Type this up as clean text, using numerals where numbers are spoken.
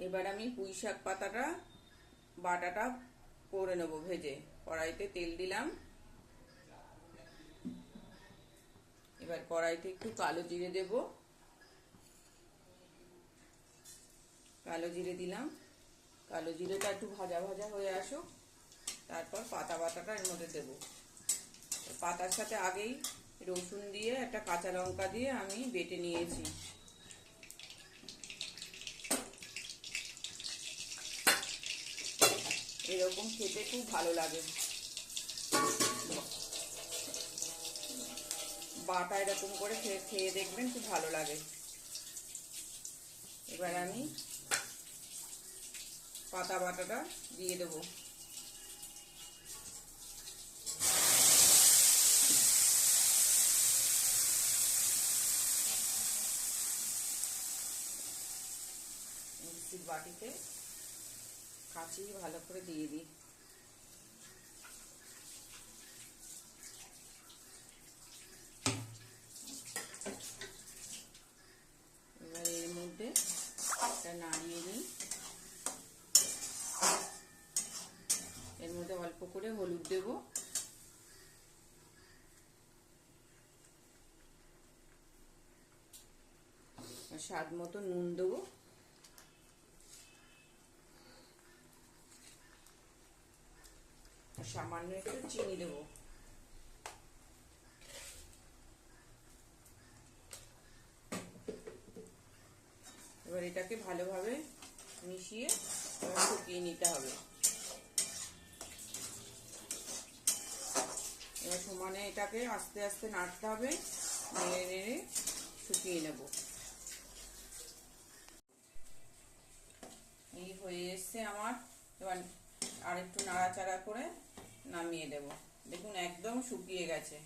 এবার আমি পুঁই শাক পাতাটা বাটাটা করে নেব ভেজে। কড়াইতে তেল দিলাম। এবার কড়াইতে একটু কালো জিরে দেব। কালো জিরে দিলাম। কালো জিরেটা একটু ভাজা ভাজা হয়ে আসুক, তারপর পাতা বাটাটা এর মধ্যে দেব। পাতার সাথে আগেই রসুন দিয়ে একটা কাঁচা লঙ্কা দিয়ে আমি বেটে নিয়েছি। এরকম খেতে খুব ভালো লাগে। বাটা এরকম করে খেয়ে দেখবেন, খুব ভালো লাগে। এবার আমি পাতা বাটাটা দিয়ে দেবো। মিক্সির বাটিতে কাঁচিয়ে ভালো করে দিয়ে দিই। এবার এর মধ্যে একটা নাড়িয়ে নিই। এর মধ্যে অল্প করে হলুদ দেব, স্বাদ মতো নুন দেবো, সামান্য একটু চিনি দেবো। এবার এটাকে ভালোভাবে মিশিয়ে শুকিয়ে নিতে হবে। এবার সমানে এটাকে আস্তে আস্তে নাড়তে হবে, নেড়ে নেড়ে শুকিয়ে নেব। এই হয়ে এসছে আমার। এবার আর একটু নাড়াচাড়া করে নামিয়ে দেব। দেখুন একদম শুকিয়ে গেছে।